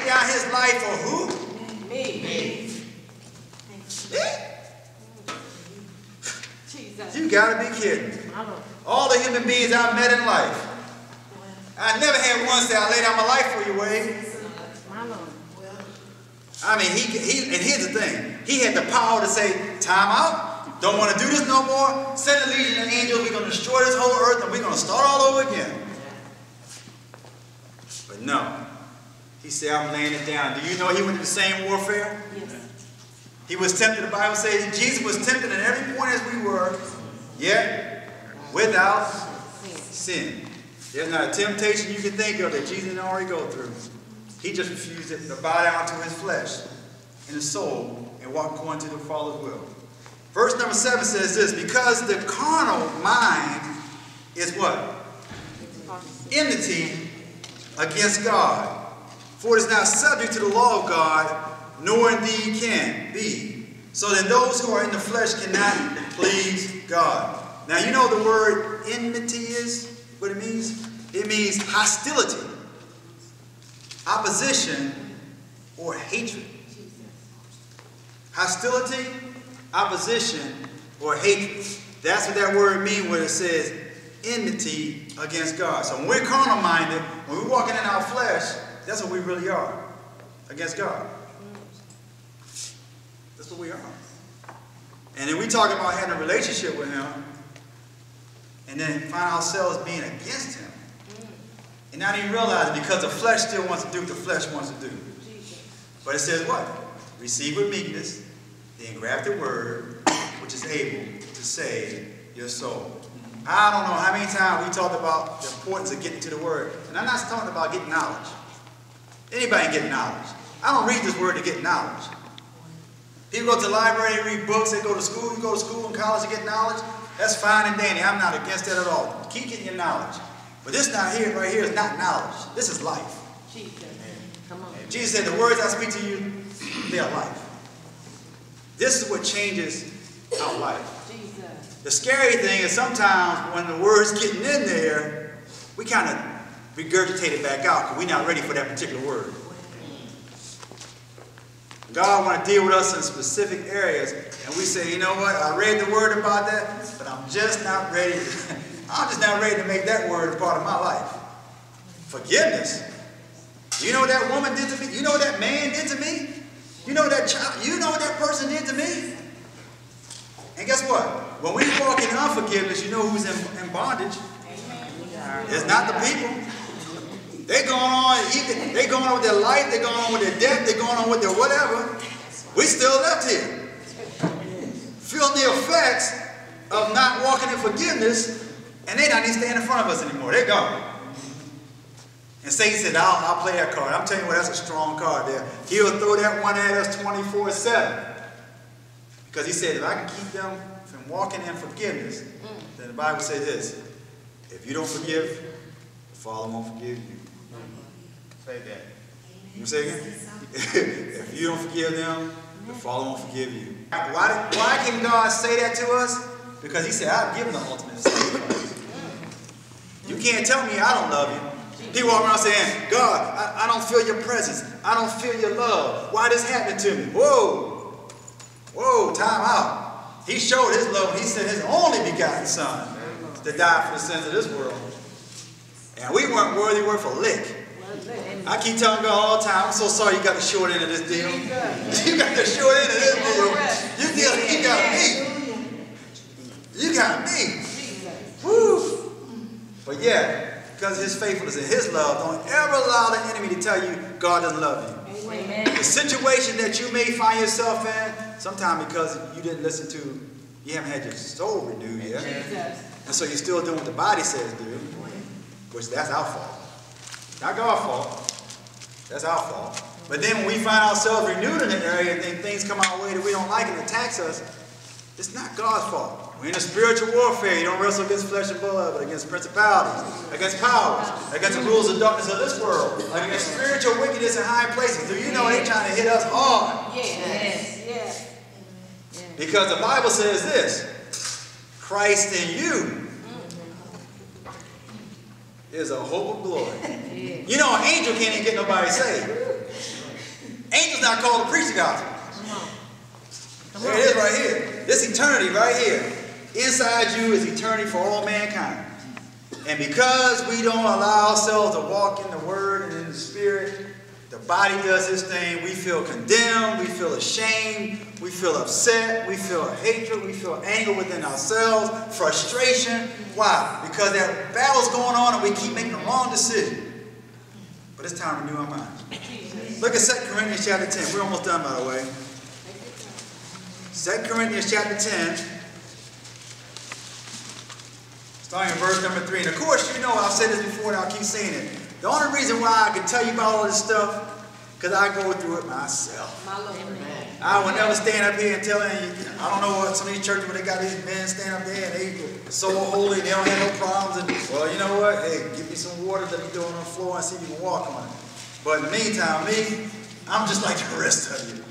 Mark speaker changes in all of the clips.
Speaker 1: laid down his life for who?
Speaker 2: Me.
Speaker 1: You gotta be kidding. All the human beings I've met in life, I never had one say, I lay down my life for you, Wade. I mean, and here's the thing. He had the power to say, time out, don't want to do this no more, send a legion of angels, we're going to destroy this whole earth, and we're going to start all over again. But no. He said, I'm laying it down. Do you know he went through the same warfare?
Speaker 2: Yes.
Speaker 1: He was tempted, the Bible says, Jesus was tempted at every point as we were, yet without sin. There's not a temptation you can think of that Jesus didn't already go through. He just refused to bow down to his flesh and his soul and walk according to the Father's will. Verse number 7 says this, because the carnal mind is what? Enmity against God. For it is not subject to the law of God, nor indeed can be. So then those who are in the flesh cannot please God. Now you know the word enmity is, what it means? It means hostility, opposition, or hatred. Hostility, opposition, or hatred. That's what that word means when it says enmity against God. So when we're carnal minded, when we're walking in our flesh, that's what we really are, against God. That's what we are. And then we talk about having a relationship with him, and then find ourselves being against him. And not even realize it, because the flesh still wants to do what the flesh wants to do. But it says what? Receive with meekness the engrafted word, which is able to save your soul. I don't know how many times we talked about the importance of getting to the word. And I'm not talking about getting knowledge. Anybody can get knowledge. I don't read this word to get knowledge. People go to the library and read books. They go to school. You go to school and college to get knowledge. That's fine and dandy. I'm not against that at all. Keep getting your knowledge. But this right here is not knowledge. This is life.
Speaker 2: Come on.
Speaker 1: Jesus said, the words I speak to you, they are life. This is what changes our life.
Speaker 2: Jesus.
Speaker 1: The scary thing is sometimes when the word's getting in there, we kind of regurgitate it back out because we're not ready for that particular word. God wants to deal with us in specific areas, and we say, you know what, I read the word about that, but I'm just not ready. I'm just not ready to make that word a part of my life. Forgiveness. You know what that woman did to me? You know what that man did to me? You know what that child, you know what that person did to me? And guess what? When we walk in unforgiveness, you know who's in bondage. It's not the people. They're going on with their life, they're going on with their death, they're going on with their whatever. We still left here. Feeling the effects of not walking in forgiveness, and they're not even staying in front of us anymore. They're gone. And Satan said, I'll play that card. I'm telling you what, that's a strong card there. He'll throw that one at us 24/7. Because he said, if I can keep them from walking in forgiveness, then the Bible says this, if you don't forgive, the Father won't forgive you. Say that. You say again? If you don't forgive them, the Father won't forgive you. Why can God say that to us? Because he said, I've given the ultimate sacrifice. You can't tell me I don't love you. People walk around saying, God, I don't feel your presence. I don't feel your love. Why this happened to me? Whoa. Whoa, time out. He showed his love when he sent his only begotten son to die for the sins of this world. And we weren't worthy worth a lick. I keep telling God all the time, I'm so sorry you got the short end of this deal. You got the short end of this deal. You got me. You got me. Woo. But yeah, because of his faithfulness and his love, don't ever allow the enemy to tell you God doesn't love you.
Speaker 2: Amen.
Speaker 1: The situation that you may find yourself in, sometimes because you didn't listen to, you haven't had your soul renewed yet. And so you're still doing what the body says do, which that's our fault. Not God's fault. That's our fault. But then when we find ourselves renewed in an area and then things come our way that we don't like and attacks us, it's not God's fault. We're in a spiritual warfare. You don't wrestle against flesh and blood, but against principalities, against powers, against the rules of darkness of this world, against spiritual wickedness in high places. Do you know they're trying to hit us hard?
Speaker 2: Yes.
Speaker 1: Because the Bible says this, Christ in you is a hope of glory. You know, an angel can't even get nobody saved. not called to preach the gospel. There it is right here. This eternity right here. Inside you is eternity for all mankind. And because we don't allow ourselves to walk in the Word and in the Spirit, the body does its thing. We feel condemned. We feel ashamed. We feel upset. We feel hatred. We feel anger within ourselves. Frustration. Why? Because that battle's going on and we keep making the wrong decision. But it's time to renew our minds. Look at 2 Corinthians chapter 10. We're almost done, by the way. 2 Corinthians chapter 10. Starting in verse number 3. And of course, you know, I've said this before and I'll keep saying it. The only reason why I can tell you about all this stuff, because I go through it myself.
Speaker 2: My Lord.
Speaker 1: I would never stand up here and tell you, I don't know what some of these churches where they got these men stand up there and they so holy and they don't have no problems. And, well, you know what? Hey, give me some water, let me throw it on the floor and see if you can walk on it. But in the meantime, me, I'm just like the rest of you.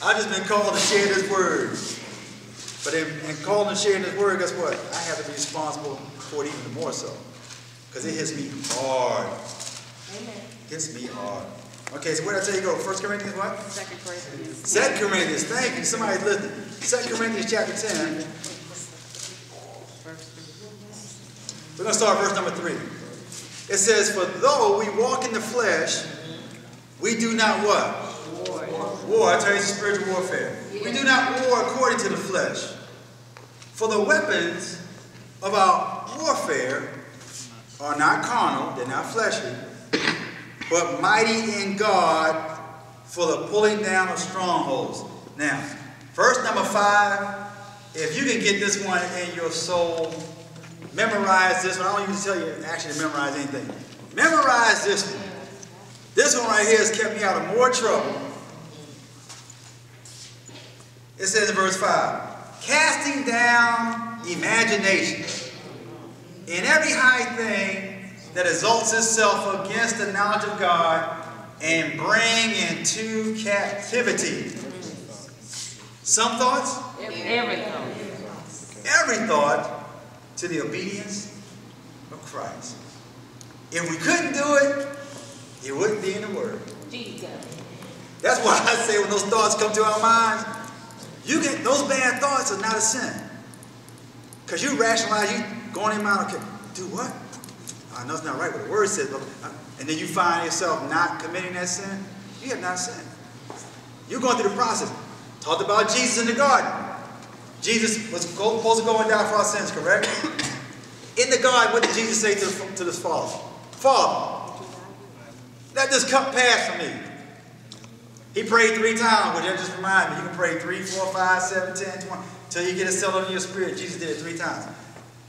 Speaker 1: I've just been called to share this word. But in calling and sharing this word, guess what? I have to be responsible for it even more so. Because it hits me hard.
Speaker 2: Amen.
Speaker 1: Hits me hard. Okay, so where did I tell you to go? 1 Corinthians what?
Speaker 2: 2 Corinthians.
Speaker 1: 2 Corinthians, thank you. Somebody's listening. 2 Corinthians chapter 10. We're going to start verse number 3. It says, for though we walk in the flesh, we do not what? War. I tell you, it's spiritual warfare. We do not war according to the flesh. For the weapons of our warfare are not carnal, they're not fleshly, but mighty in God for the pulling down of strongholds. Now, verse number 5, if you can get this one in your soul, memorize this one. I don't even tell you actually to memorize anything. Memorize this one. This one right here has kept me out of more trouble. It says in verse 5, casting down imaginations and every high thing that exalts itself against the knowledge of God, and bring into captivity some thoughts?
Speaker 2: Every thought.
Speaker 1: Every thought to the obedience of Christ. If we couldn't do it, it wouldn't be in the Word.
Speaker 2: Jesus.
Speaker 1: That's why I say when those thoughts come to our minds, those bad thoughts are not a sin. Because you rationalize, you going in your mind, okay, do what? I know it's not right what the Word says, but, and then you find yourself not committing that sin, you have not sinned. You're going through the process. Talked about Jesus in the garden. Jesus was supposed to go and die for our sins, correct? In the garden, what did Jesus say to his Father? Father, let this cup pass from me. He prayed 3 times, which that just reminds me. You can pray 3, 4, 5, 7, 10, 20, until you get it settled in your spirit. Jesus did it 3 times.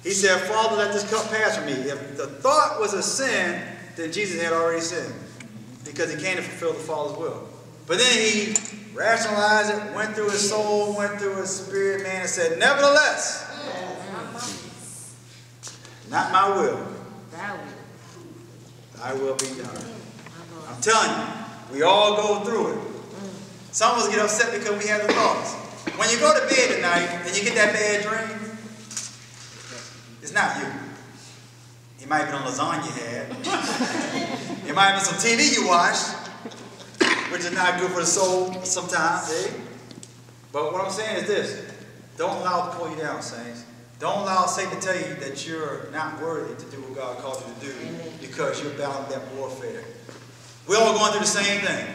Speaker 1: He said, Father, let this cup pass from me. If the thought was a sin, then Jesus had already sinned, because he came to fulfill the Father's will. But then he rationalized it, went through his soul, went through his spirit, man, and said, nevertheless, not my will, thy will be done. I'm telling you, we all go through it. Some of us get upset because we have the thoughts. When you go to bed at night and you get that bad dream, it's not you. It might have been a lasagna you had. It might have been some TV you watched, which is not good for the soul sometimes, eh? But what I'm saying is this. Don't allow it to pull you down, saints. Don't allow Satan to tell you that you're not worthy to do what God called you to do because you're battling that warfare. We're all going through the same thing.